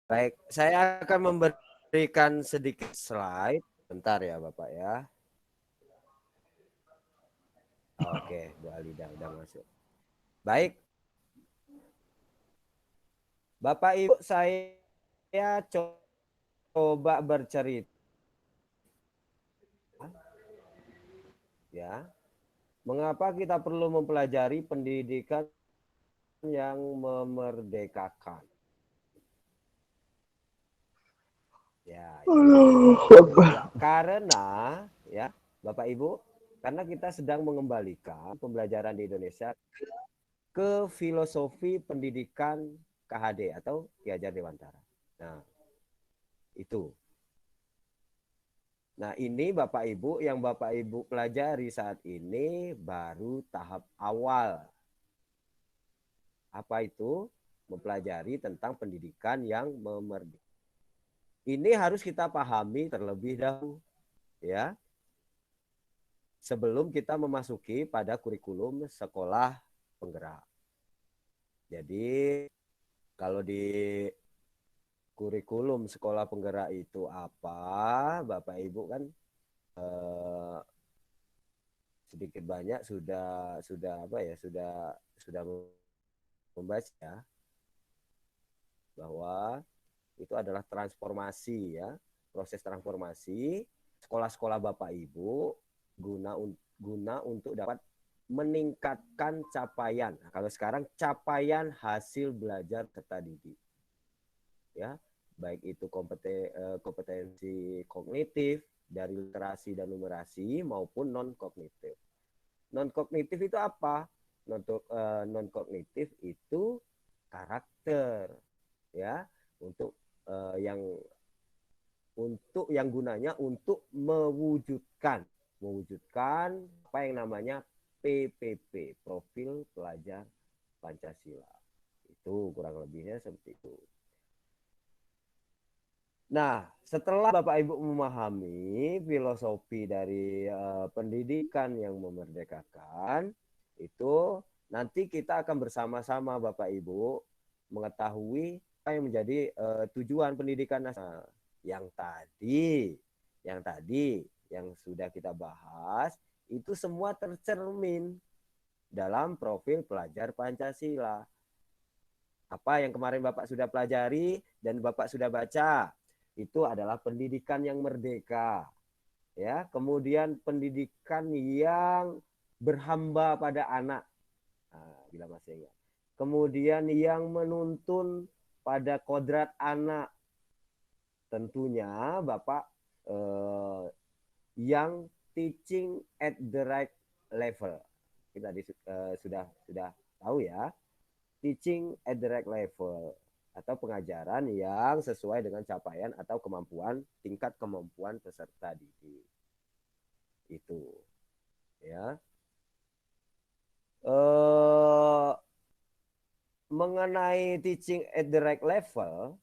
Baik, saya akan memberikan sedikit slide. Bentar ya Bapak ya. Oke, Bu Alida udah masuk. Baik, Bapak Ibu, saya coba bercerita ya. Mengapa kita perlu mempelajari pendidikan yang memerdekakan? Ya, itu. Ya, karena ya, Bapak Ibu, karena kita sedang mengembalikan pembelajaran di Indonesia ke filosofi pendidikan KHD atau Ki Hajar Dewantara. Nah, itu. Nah, ini Bapak Ibu yang Bapak Ibu pelajari saat ini baru tahap awal. Apa itu? Mempelajari tentang pendidikan yang memerdekakan. Ini harus kita pahami terlebih dahulu, ya, sebelum kita memasuki pada kurikulum sekolah penggerak. Jadi, kalau di kurikulum sekolah penggerak itu apa, Bapak Ibu kan eh, sedikit banyak sudah apa ya sudah membaca ya, bahwa itu adalah transformasi ya, proses transformasi sekolah-sekolah Bapak Ibu guna guna untuk dapat meningkatkan capaian. Nah, kalau sekarang capaian hasil belajar serta didik ya, baik itu kompetensi kognitif dari literasi dan numerasi maupun non kognitif. Non kognitif itu apa? Non kognitif itu karakter ya, untuk yang gunanya untuk mewujudkan apa yang namanya PPP, profil pelajar Pancasila. Itu kurang lebihnya seperti itu. Nah, setelah Bapak Ibu memahami filosofi dari pendidikan yang memerdekakan, itu nanti kita akan bersama-sama Bapak Ibu mengetahui apa yang menjadi tujuan pendidikan nasional. Yang sudah kita bahas itu semua tercermin dalam profil pelajar Pancasila. Apa yang kemarin Bapak sudah pelajari dan Bapak sudah baca itu adalah pendidikan yang merdeka, ya. Kemudian pendidikan yang berhamba pada anak, nah, bila masih ingat. Kemudian yang menuntun pada kodrat anak, tentunya Bapak yang teaching at the right level. Kita sudah tahu ya, teaching at the right level atau pengajaran yang sesuai dengan capaian atau tingkat kemampuan peserta didik. Itu ya. Mengenai teaching at the right level,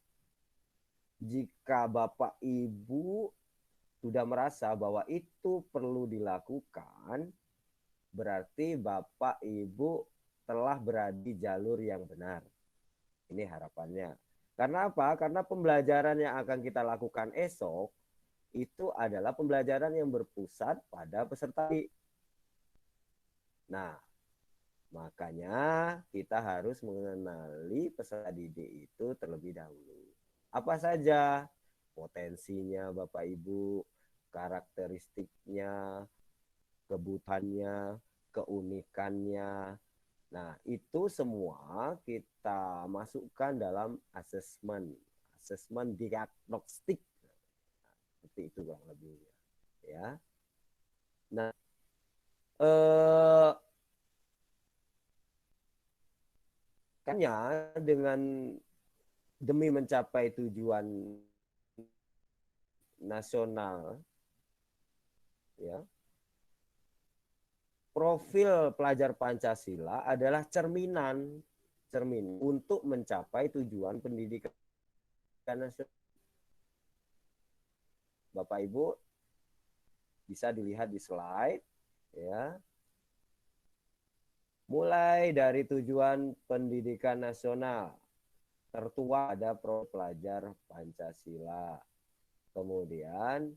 jika Bapak Ibu sudah merasa bahwa itu perlu dilakukan, berarti Bapak Ibu telah berada di jalur yang benar. Ini harapannya. Karena apa? Karena pembelajaran yang akan kita lakukan esok itu adalah pembelajaran yang berpusat pada peserta. Nah, makanya kita harus mengenali peserta didik itu terlebih dahulu. Apa saja potensinya Bapak Ibu, karakteristiknya, kebutuhannya, keunikannya. Nah, itu semua kita masukkan dalam asesmen diagnostik. Seperti itu bang lebihnya. Ya. Nah, makanya dengan demi mencapai tujuan nasional, ya, profil pelajar Pancasila adalah cermin untuk mencapai tujuan pendidikan nasional. Bapak Ibu bisa dilihat di slide, ya. Mulai dari tujuan pendidikan nasional. tertua ada pro pelajar Pancasila. Kemudian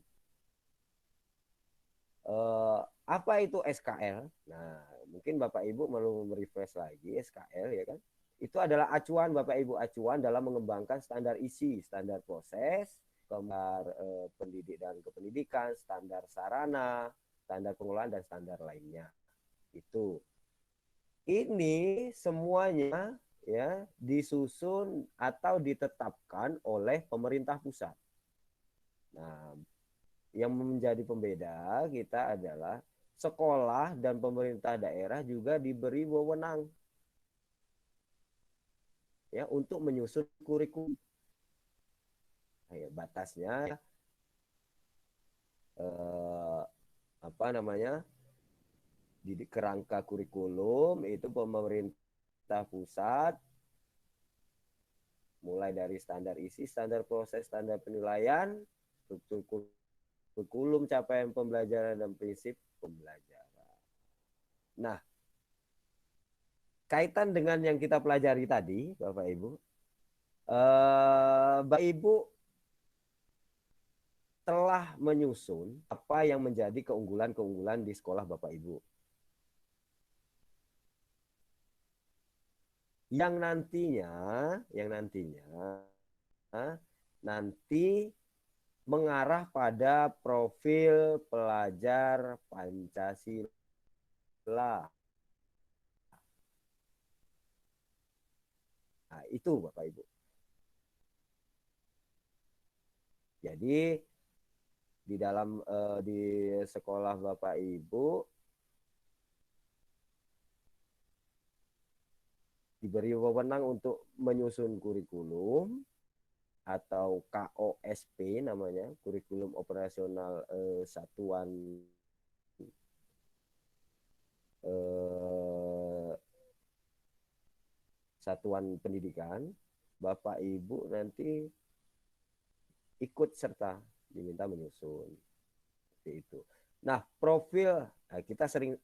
apa itu SKL? Nah, mungkin Bapak Ibu perlu merefresh lagi SKL ya kan? Itu adalah acuan Bapak Ibu, acuan dalam mengembangkan standar isi, standar proses, standar pendidik dan kependidikan, standar sarana, standar pengelolaan dan standar lainnya. Itu. Ini semuanya ya disusun atau ditetapkan oleh pemerintah pusat. Nah, yang menjadi pembeda kita adalah sekolah dan pemerintah daerah juga diberi wewenang ya untuk menyusun kurikulum. Ya, batasnya apa namanya di kerangka kurikulum itu pemerintah pusat mulai dari standar isi, standar proses, standar penilaian, struktur kurikulum, capaian pembelajaran dan prinsip pembelajaran. Nah, kaitan dengan yang kita pelajari tadi, Bapak Ibu, Bapak Ibu telah menyusun apa yang menjadi keunggulan-keunggulan di sekolah Bapak Ibu. Yang nantinya nanti mengarah pada profil pelajar Pancasila. Nah, itu Bapak Ibu. Jadi di dalam di sekolah Bapak Ibu diberi wewenang untuk menyusun kurikulum atau KOSP namanya, kurikulum operasional satuan satuan pendidikan. Bapak Ibu nanti ikut serta diminta menyusun seperti itu. Nah, profil kita sering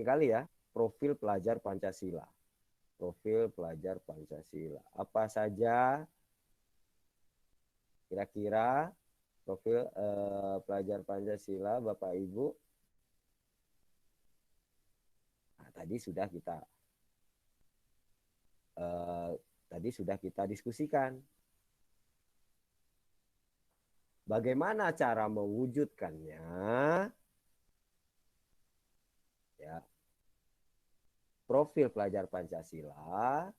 kali ya profil pelajar Pancasila. Profil pelajar Pancasila. Apa saja kira-kira profil pelajar Pancasila Bapak Ibu? Nah, tadi sudah kita diskusikan. Bagaimana cara mewujudkannya? Ya. Profil pelajar Pancasila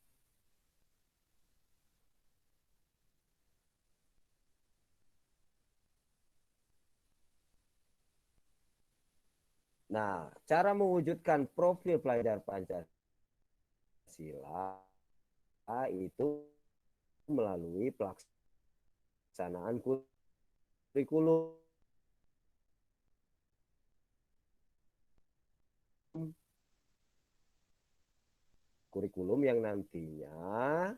Nah, cara mewujudkan profil pelajar Pancasila itu melalui pelaksanaan kurikulum. Kurikulum yang nantinya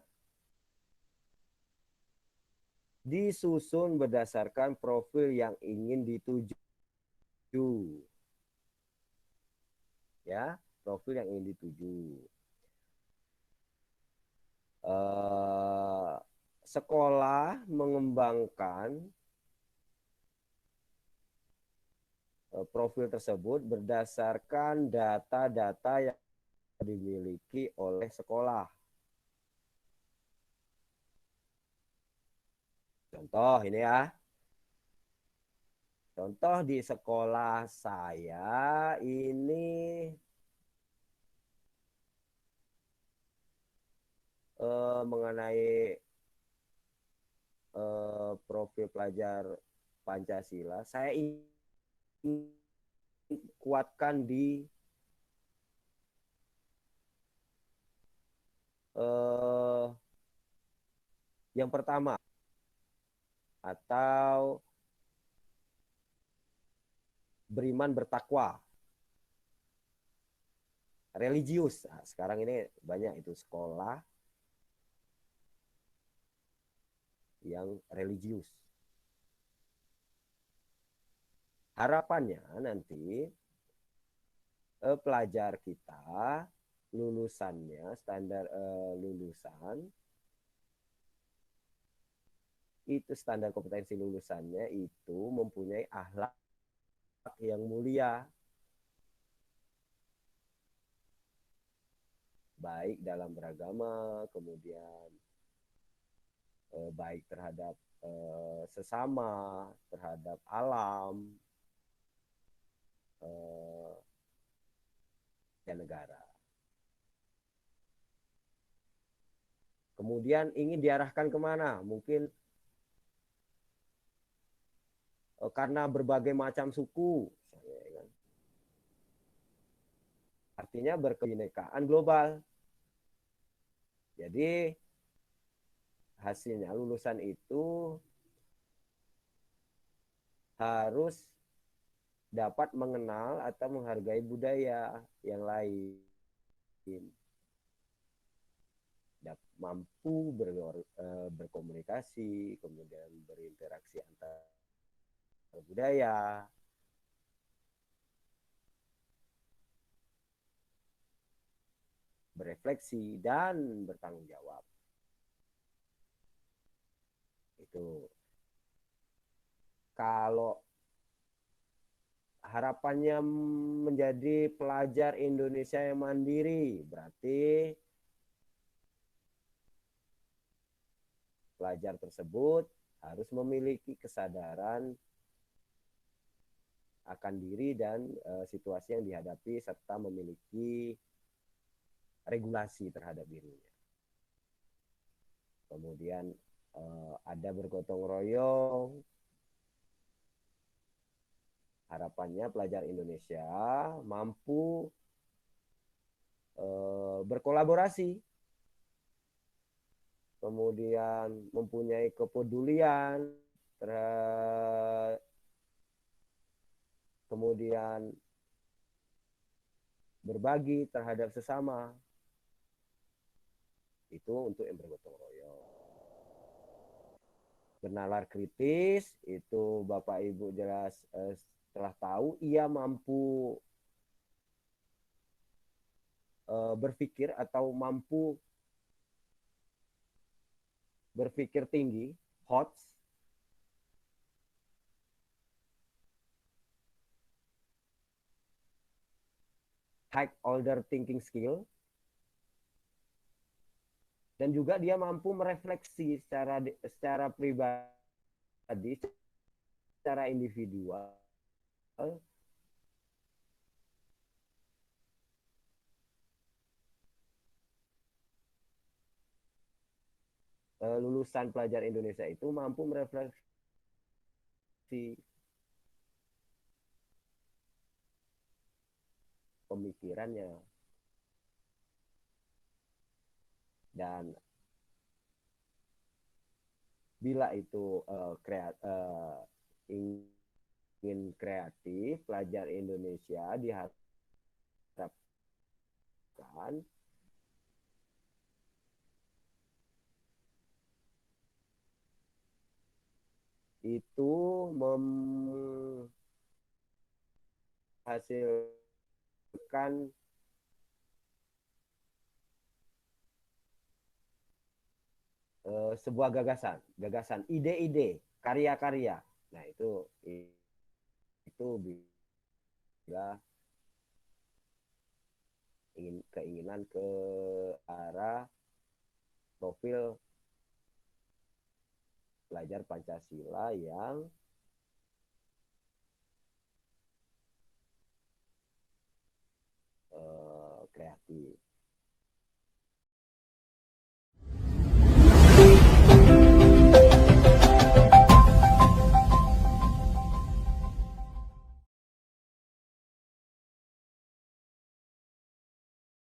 disusun berdasarkan profil yang ingin dituju. Ya, profil yang ingin dituju. Sekolah mengembangkan profil tersebut berdasarkan data-data yang dimiliki oleh sekolah. Contoh ini ya. Contoh di sekolah saya ini mengenai profil pelajar Pancasila, saya ingin kuatkan di yang pertama atau beriman bertakwa, religius. Nah, sekarang ini banyak itu sekolah yang religius. Harapannya nanti pelajar kita lulusannya standar lulusan itu standar kompetensi lulusannya itu mempunyai akhlak yang mulia, baik dalam beragama, kemudian baik terhadap sesama, terhadap alam, dan negara. Kemudian ingin diarahkan kemana? Mungkin karena berbagai macam suku, artinya berkebinekaan global. Jadi hasilnya lulusan itu harus dapat mengenal atau menghargai budaya yang lain, mampu berkomunikasi, kemudian berinteraksi antar budaya, berefleksi, dan bertanggung jawab. Itu kalau harapannya menjadi pelajar Indonesia yang mandiri, berarti pelajar tersebut harus memiliki kesadaran akan diri dan situasi yang dihadapi serta memiliki regulasi terhadap dirinya. Kemudian ada bergotong royong. Harapannya pelajar Indonesia mampu berkolaborasi, kemudian mempunyai kepedulian, kemudian berbagi terhadap sesama. Itu untuk yang bergotong royong. Bernalar kritis, itu Bapak Ibu jelas telah tahu, ia mampu berpikir atau mampu berpikir tinggi, HOTS, high order thinking skill, dan juga dia mampu merefleksi secara pribadi, secara individual, lulusan pelajar Indonesia itu mampu merefleksi pemikirannya, dan bila itu ingin kreatif, pelajar Indonesia diharapkan itu menghasilkan sebuah gagasan, ide-ide, karya-karya. Nah, itu bila keinginan ke arah profil pelajar Pancasila yang